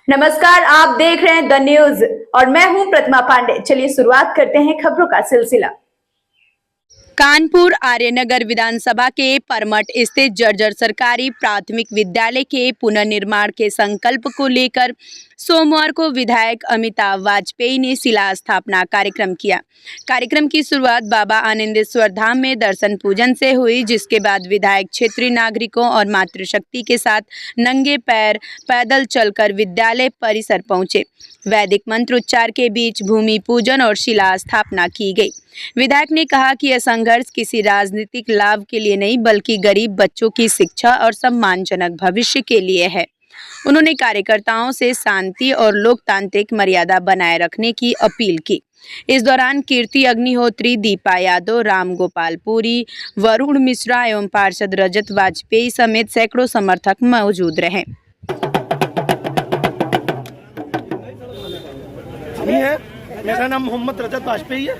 नमस्कार, आप देख रहे हैं द न्यूज और मैं हूं प्रतिमा पांडे। चलिए शुरुआत करते हैं खबरों का सिलसिला। कानपुर आर्यनगर विधानसभा के परमठ स्थित जर्जर सरकारी प्राथमिक विद्यालय के पुनर्निर्माण के संकल्प को लेकर सोमवार को विधायक अमिताभ वाजपेयी ने शिला स्थापना कार्यक्रम किया। कार्यक्रम की शुरुआत बाबा आनंदेश्वर धाम में दर्शन पूजन से हुई, जिसके बाद विधायक क्षेत्रीय नागरिकों और मातृशक्ति के साथ नंगे पैर पैदल चलकर विद्यालय परिसर पहुंचे। वैदिक मंत्रोच्चार के बीच भूमि पूजन और शिला स्थापना की गई। विधायक ने कहा कि यह संघर्ष किसी राजनीतिक लाभ के लिए नहीं, बल्कि गरीब बच्चों की शिक्षा और सम्मानजनक भविष्य के लिए है। उन्होंने कार्यकर्ताओं से शांति और लोकतांत्रिक मर्यादा बनाए रखने की अपील की। इस दौरान कीर्ति अग्निहोत्री, दीपा यादव, राम गोपाल पुरी, वरुण मिश्रा एवं पार्षद रजत वाजपेयी समेत सैकड़ों समर्थक मौजूद रहे। मेरा नाम मोहम्मद रजत वाजपेयी है।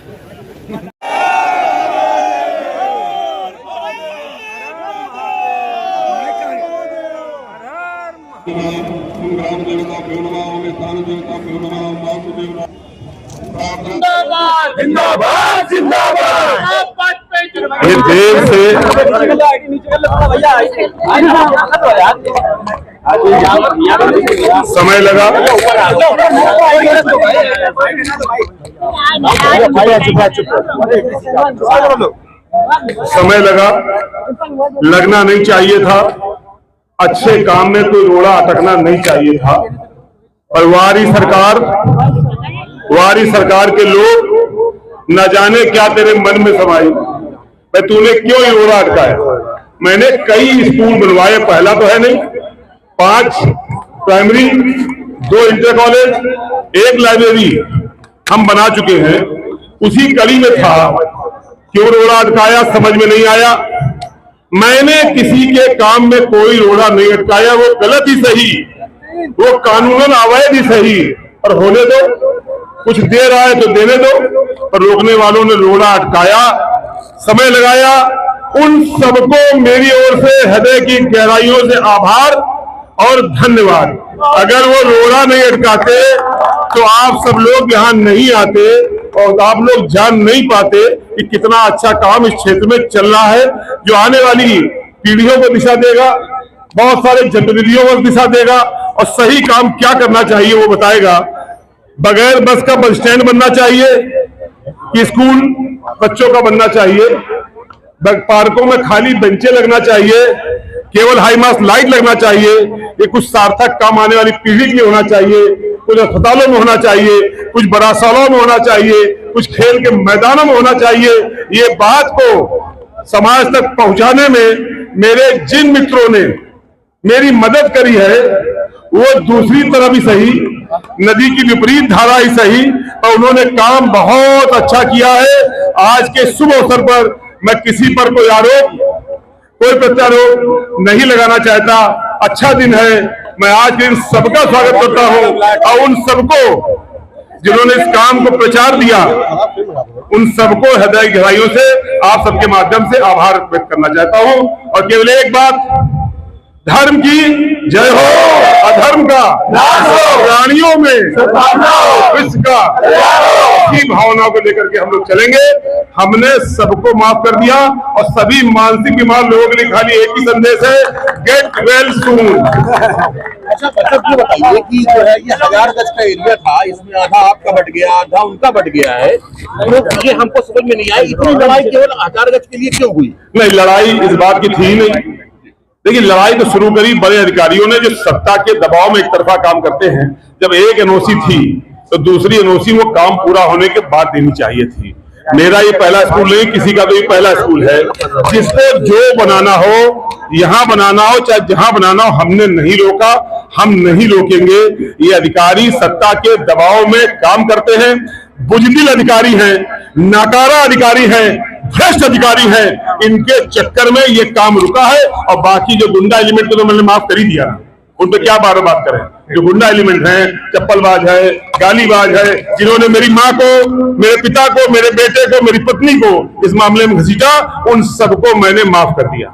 जिंदाबाद जिंदाबाद जिंदाबाद। ये देर से समय लगा, लगना नहीं चाहिए था। अच्छे काम में कोई रोड़ा अटकना नहीं चाहिए था। और वारी सरकार के लोग न जाने क्या तेरे मन में समाई, तूने क्यों ये रोड़ा अटकाया। मैंने कई स्कूल बनवाए, पहला तो है नहीं, 5 प्राइमरी, 2 इंटर कॉलेज, 1 लाइब्रेरी हम बना चुके हैं। उसी कड़ी में था, क्यों रोड़ा अटकाया समझ में नहीं आया। मैंने किसी के काम में कोई रोड़ा नहीं अटकाया, वो गलत ही सही, वो कानूनन अवैध ही सही, और होने दो, कुछ देर आए तो देने दो। पर रोकने वालों ने रोड़ा अटकाया, समय लगाया। उन सबको मेरी ओर से हृदय की गहराइयों से आभार और धन्यवाद। अगर वो रोड़ा नहीं अटकाते तो आप सब लोग यहाँ नहीं आते और आप लोग जान नहीं पाते कि कितना अच्छा काम इस क्षेत्र में चल रहा है, जो आने वाली पीढ़ियों को दिशा देगा, बहुत सारे जनप्रतिनिधियों को दिशा देगा और सही काम क्या करना चाहिए वो बताएगा। बगैर बस का बस स्टैंड बनना चाहिए, कि स्कूल बच्चों का बनना चाहिए, पार्कों में खाली बेंचें लगना चाहिए, केवल हाई मास्ट लाइट लगना चाहिए। ये कुछ सार्थक काम आने वाली पीढ़ी के लिए होना चाहिए, कुछ अस्पतालों में होना चाहिए, कुछ बड़ासालों में होना चाहिए, कुछ खेल के मैदानों में होना चाहिए। ये बात को समाज तक पहुंचाने में मेरे जिन मित्रों ने मेरी मदद करी है, वो दूसरी तरफ ही सही, नदी की विपरीत धारा ही सही, और उन्होंने काम बहुत अच्छा किया है। आज के शुभ अवसर पर मैं किसी पर कोई आरोप, कोई प्रत्यारोप नहीं लगाना चाहता। अच्छा दिन है, मैं आज के दिन सबका स्वागत करता हूं और उन सबको जिन्होंने इस काम को प्रचार दिया, उन सबको हृदय गहराइयों से आप सबके माध्यम से आभार व्यक्त करना चाहता हूं। और केवल एक बात, धर्म की जय हो, अधर्म का नाश हो, प्राणियों में विश्व का, इसी भावना को लेकर के हम लोग चलेंगे। हमने सबको माफ कर दिया और सभी मानसिक बीमार लोगों के लिए खाली एक ही संदेश है, गेट वेल सून। अच्छा बच्चों बताइए कि जो है ये 1000 गज का एरिया था, इसमें आधा आपका बट गया, आधा उनका बट गया है, तो ये हमको समझ में नहीं आई, इतनी लड़ाई केवल 1000 गज के लिए क्यों हुई। नहीं, लड़ाई इस बात की थी नहीं। देखिए, लड़ाई तो शुरू करी बड़े अधिकारियों ने, जो सत्ता के दबाव में एक तरफा काम करते हैं। जब एक एनओसी थी तो दूसरी एनओसी वो काम पूरा होने के बाद देनी चाहिए थी। मेरा ये पहला स्कूल नहीं, किसी का तो ये पहला स्कूल है। जिसको जो बनाना हो, यहाँ बनाना हो, चाहे जहां बनाना हो, हमने नहीं रोका, हम नहीं रोकेंगे। ये अधिकारी सत्ता के दबाव में काम करते हैं, बुजदिल अधिकारी हैं, नाकारा अधिकारी हैं, भ्रष्ट अधिकारी हैं। इनके चक्कर में ये काम रुका है। और बाकी जो गुंडा एलिमेंट को तो मैंने माफ कर ही दिया, उन पर क्या बात करें। जो गुंडा एलिमेंट हैं, चप्पलबाज है, गालीबाज है, जिन्होंने मेरी माँ को, मेरे पिता को, मेरे बेटे को, मेरी पत्नी को इस मामले में घसीटा, उन सबको मैंने माफ कर दिया।